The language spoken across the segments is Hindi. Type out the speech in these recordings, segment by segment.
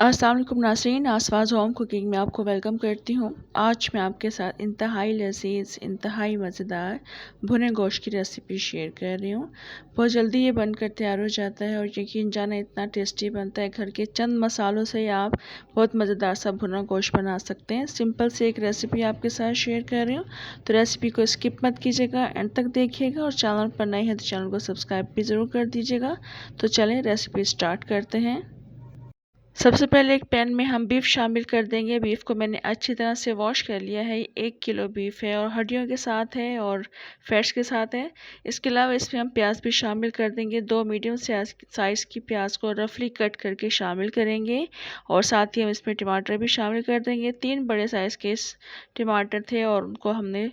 अस्सलाम वालेकुम नाज़रीन, आसवाज होम कुकिंग में आपको वेलकम करती हूँ। आज मैं आपके साथ इंतहाई लज़ीज़, इंतहाई मज़ेदार भुने गोश्त की रेसिपी शेयर कर रही हूँ। बहुत जल्दी ये बनकर तैयार हो जाता है और यकीन जाने इतना टेस्टी बनता है। घर के चंद मसालों से ही आप बहुत मज़ेदार सा भुना गोश्त बना सकते हैं। सिंपल से एक रेसिपी आपके साथ शेयर कर रही हूँ, तो रेसिपी को स्किप मत कीजिएगा, एंड तक देखिएगा। और चैनल पर नए हैं तो चैनल को सब्सक्राइब भी ज़रूर कर दीजिएगा। तो चलें रेसिपी स्टार्ट करते हैं। सबसे पहले एक पैन में हम बीफ शामिल कर देंगे। बीफ को मैंने अच्छी तरह से वॉश कर लिया है। 1 किलो बीफ है और हड्डियों के साथ है और फैट्स के साथ है। इसके अलावा इसमें हम प्याज भी शामिल कर देंगे। 2 मीडियम साइज़ की प्याज को रफली कट करके शामिल करेंगे और साथ ही हम इसमें टमाटर भी शामिल कर देंगे। 3 बड़े साइज़ के टमाटर थे और उनको हमने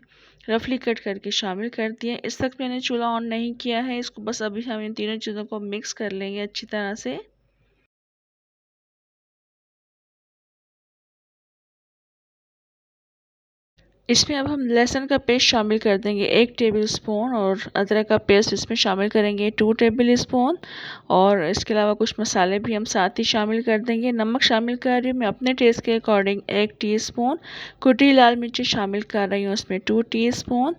रफली कट करके शामिल कर दिया। इस वक्त मैंने चूल्हा ऑन नहीं किया है। इसको बस अभी हम इन तीनों चीज़ों को मिक्स कर लेंगे अच्छी तरह से। इसमें अब हम लहसुन का पेस्ट शामिल कर देंगे 1 टेबल स्पून, और अदरक का पेस्ट इसमें शामिल करेंगे 2 टेबल स्पून। और इसके अलावा कुछ मसाले भी हम साथ ही शामिल कर देंगे। नमक शामिल कर रही हूँ मैं अपने टेस्ट के अकॉर्डिंग 1 टीस्पून। कुटी लाल मिर्ची शामिल कर रही हूँ उसमें 2 टीस्पून।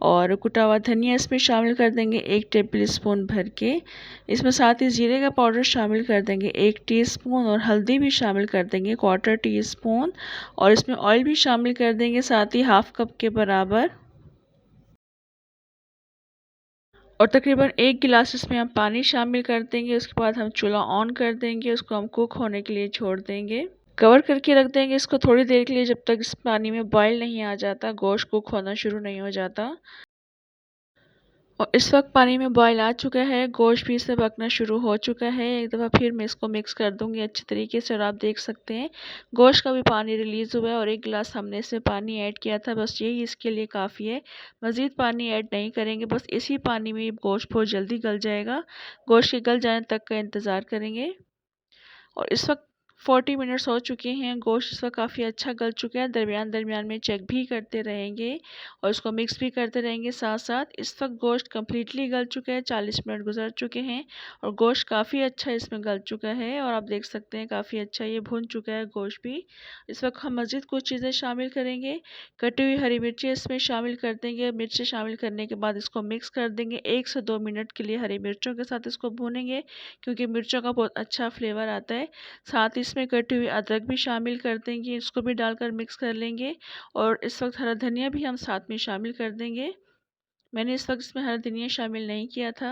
और कुटा हुआ धनिया इसमें शामिल कर देंगे 1 टेबल स्पून भर के। इसमें साथ ही जीरे का पाउडर शामिल कर देंगे 1 टीस्पून, और हल्दी भी शामिल कर देंगे 1/4 टीस्पून। और इसमें ऑयल भी शामिल कर देंगे साथ ही 1/2 कप के बराबर। और तकरीबन 1 गिलास इसमें हम पानी शामिल कर देंगे। उसके बाद हम चूल्हा ऑन कर देंगे, उसको हम कुक होने के लिए छोड़ देंगे। कवर करके रख देंगे इसको थोड़ी देर के लिए, जब तक इस पानी में बॉयल नहीं आ जाता, गोश्त कुक होना शुरू नहीं हो जाता। और इस वक्त पानी में बॉयल आ चुका है, गोश्त भी इससे पकना शुरू हो चुका है। एक दफ़ा फिर मैं इसको मिक्स कर दूंगी अच्छी तरीके से, और आप देख सकते हैं गोश्त का भी पानी रिलीज़ हुआ है और 1 गिलास हमने इसमें पानी ऐड किया था। बस यही इसके लिए काफ़ी है, मज़ीद पानी ऐड नहीं करेंगे। बस इसी पानी में गोश्त बहुत जल्दी गल जाएगा। गोश्त के गल जाने तक का इंतज़ार करेंगे। और इस वक्त 40 मिनट्स हो चुके हैं। गोश्त इस वक्त काफ़ी अच्छा गल चुका है। दरमियान दरमियान में चेक भी करते रहेंगे और इसको मिक्स भी करते रहेंगे साथ साथ। इस वक्त गोश्त कम्प्लीटली गल चुका है, 40 मिनट गुजर चुके हैं और गोश्त काफ़ी अच्छा इसमें गल चुका है। और आप देख सकते हैं काफ़ी अच्छा ये भुन चुका है गोश्त भी। इस वक्त हम मज़ीद कुछ चीज़ें शामिल करेंगे। कटी हुई हरी मिर्ची इसमें शामिल कर देंगे। मिर्ची शामिल करने के बाद इसको मिक्स कर देंगे। 1 से 2 मिनट के लिए हरी मिर्चों के साथ इसको भूनेंगे, क्योंकि मिर्चों का बहुत अच्छा फ्लेवर आता है। साथ ही इसमें कटी हुई अदरक भी शामिल कर देंगे, इसको भी डालकर मिक्स कर लेंगे। और इस वक्त हरा धनिया भी हम साथ में शामिल कर देंगे। मैंने इस वक्त इसमें हरा धनिया शामिल नहीं किया था।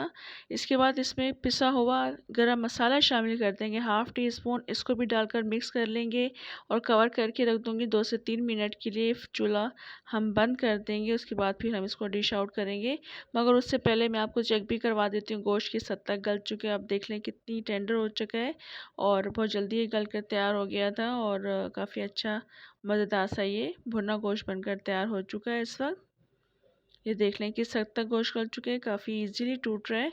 इसके बाद इसमें पिसा हुआ गरम मसाला शामिल कर देंगे 1/2 टी स्पून। इसको भी डालकर मिक्स कर लेंगे और कवर करके रख दूंगी 2 से 3 मिनट के लिए। चूल्हा हम बंद कर देंगे। उसके बाद फिर हम इसको डिश आउट करेंगे। मगर उससे पहले मैं आपको चेक भी करवा देती हूँ गोश्त की सतह गल चुके हैं। आप देख लें कितनी टेंडर हो चुका है और बहुत जल्दी ये गल कर तैयार हो गया था। और काफ़ी अच्छा मज़ेदार सा ये भुना गोश्त बनकर तैयार हो चुका है। इस वक्त ये देख लें कि किस हद तक गोश्त गल चुके हैं, काफ़ी इजीली टूट रहा है।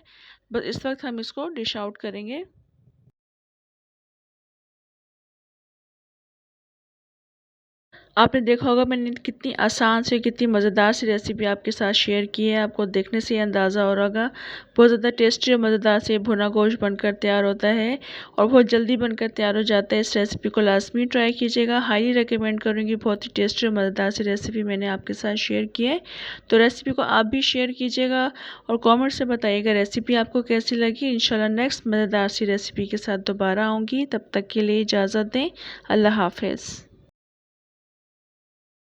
बस इस वक्त हम इसको डिश आउट करेंगे। आपने देखा होगा मैंने कितनी आसान से कितनी मज़ेदार सी रेसिपी आपके साथ शेयर की है। आपको देखने से ही अंदाज़ा हो रहा होगा बहुत ज़्यादा टेस्टी और मज़ेदार से भुना गोश्त बनकर तैयार होता है और बहुत जल्दी बनकर तैयार हो जाता है। इस रेसिपी को लाजमी ट्राई कीजिएगा, हाईली रिकमेंड करूँगी। बहुत ही टेस्टी और मज़ेदार सी रेसिपी मैंने आपके साथ शेयर की है। तो रेसिपी को आप भी शेयर कीजिएगा और कॉमेंट से बताइएगा रेसिपी आपको कैसी लगी। इंशाल्लाह नेक्स्ट मज़ेदार सी रेसिपी के साथ दोबारा आऊँगी। तब तक के लिए इजाज़त दें। अल्लाह हाफ़िज़।